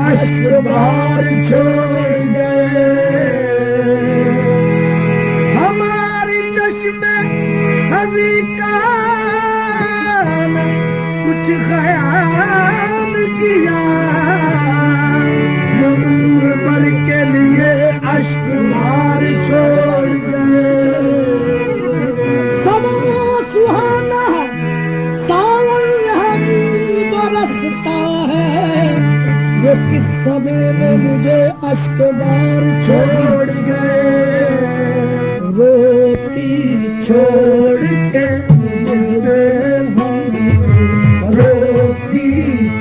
अश्रुबार छोड़ गए। हमारी चश्मे हजी का कुछ ख्याल किया, नूर पर के लिए अश्रुबार छोड़ गए। सबो सुहाना सावन हमी बरसता है, वो किस समय में मुझे अश्कबार छोड़ गए। रोती छोड़ के मुझे रोती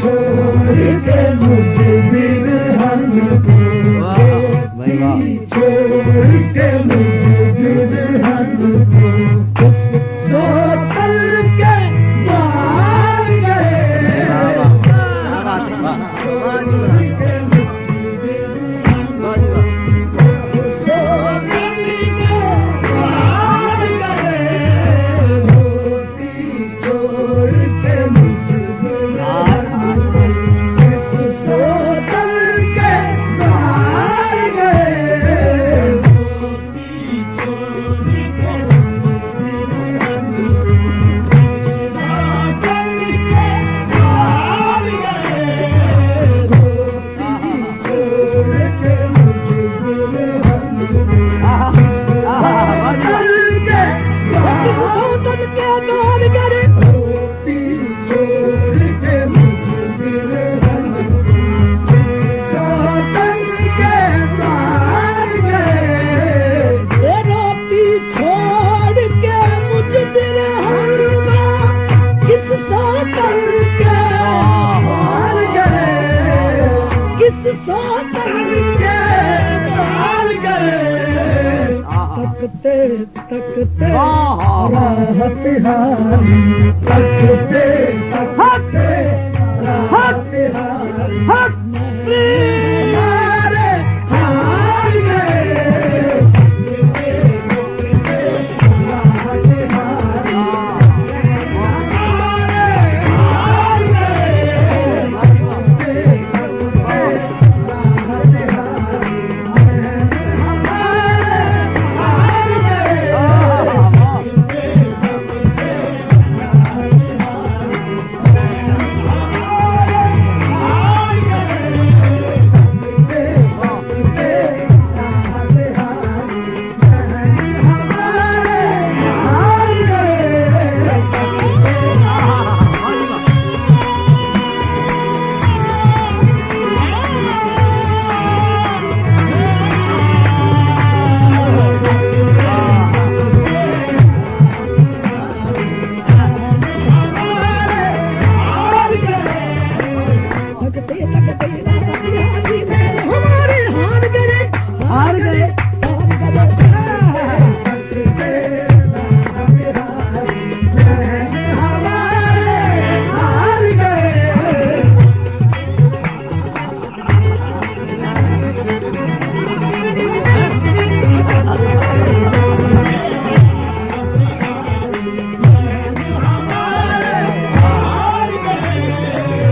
छोड़ के मुझे बिरहन रोती छोड़ के मुझे बिरहन जो तल के बाहर गए। तकते तकते राहत हारी, तकते तकते राहत हारी, हमारे हार गए। राहत हारी, हमारे हार गए।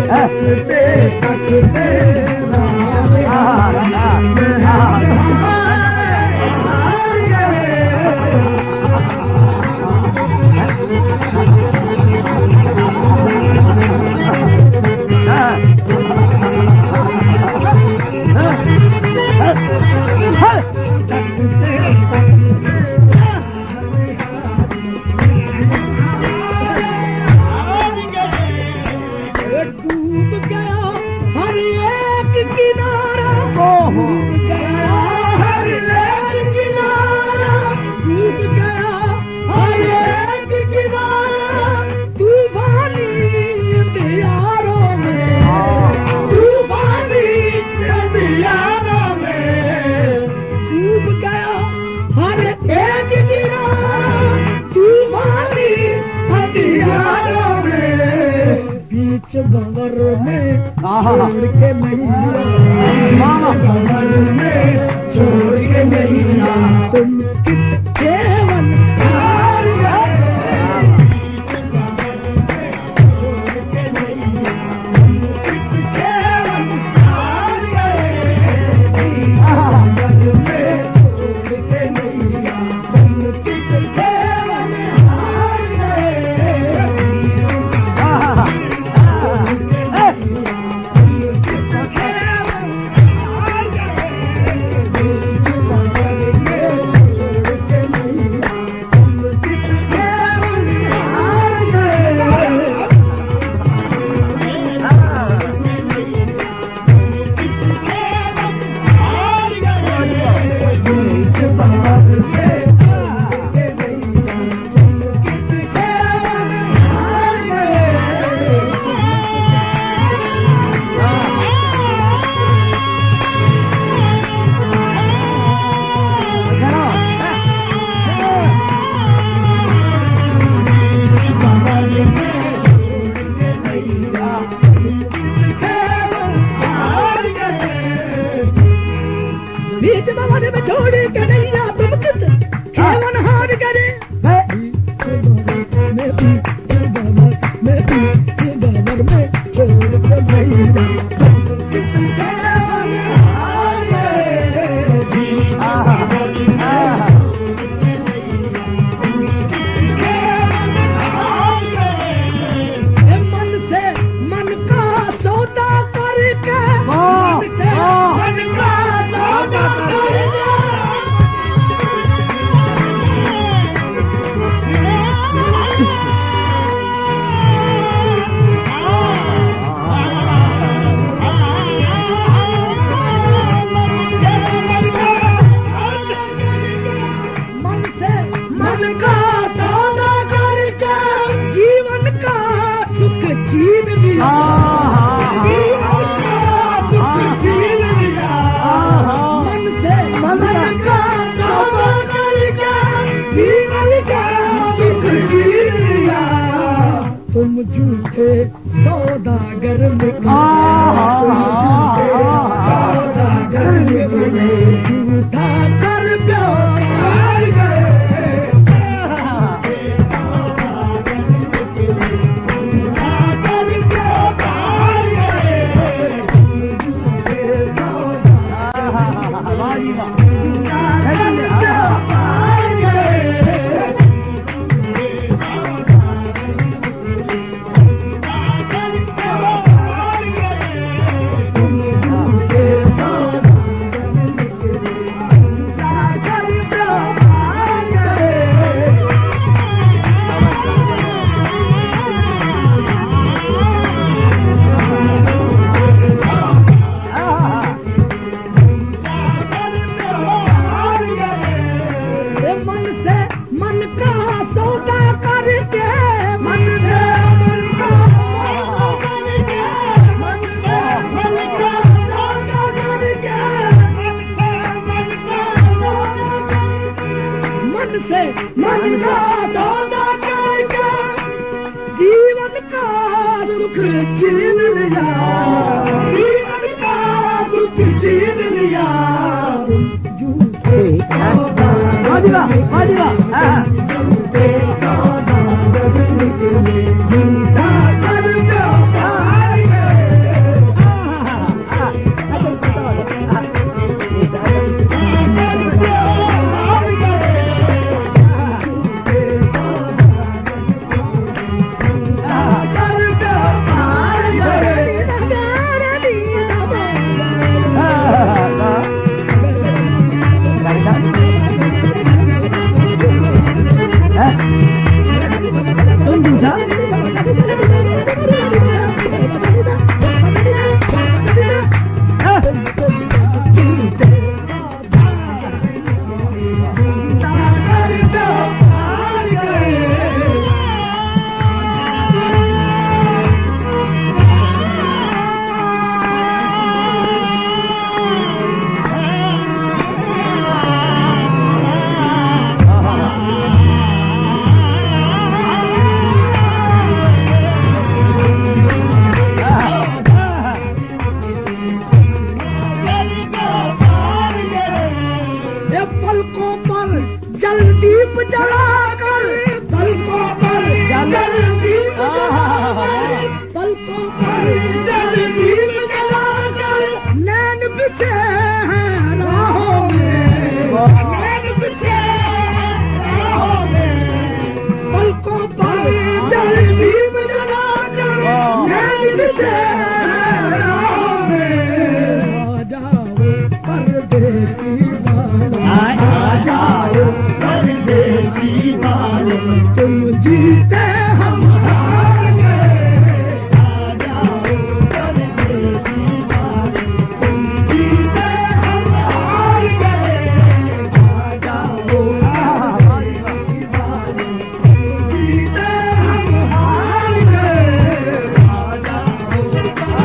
तकते तकते राहत हारी, भंवर में छोड़ के मैया, भंवर में छोड़ के मैया, तुम किस केवल हार गए। छोड़ के मैया, तुम किस केवल बीच बाबा में छोड़ के नैया तुम किस केवन हार करे मैं पीछे बाबा मैं पीछे बाबा में छोड़ के नैया तुम झूठे सौदागर निकले सौदागर निकले झूठा कर प्यार गए मन का सौदा करके जीवन का सुख छीन लिया जीवन का सुख छीन लिया झूठे झूठे सौदागर निकले झूठा कर प्यार तुम जीते हम हार गए आ जाओ परदेसी वाले तुम जीते हम हार गए आ जाओ परदेसी वाले तुम जीते हम हार गए आ जाओ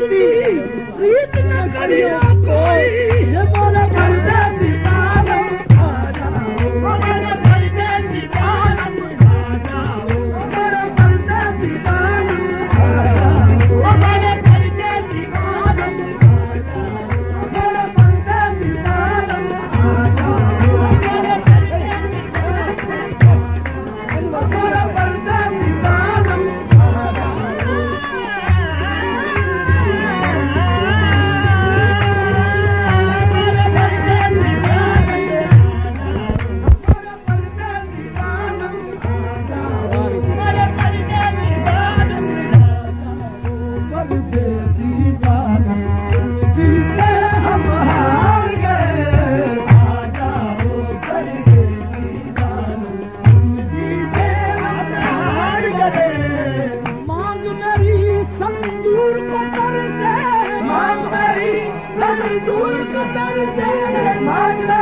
की रीत न करियो कोई ये मोरा परदेसी बालम आ जाओ मोरा परदेसी बालम आ जाओ मोरा परदेसी बालम आ जाओ मोरा परदेसी बालम आ जाओ मोरा परदेसी बालम आ जाओ मोरा परदेसी बालम दूर को दर से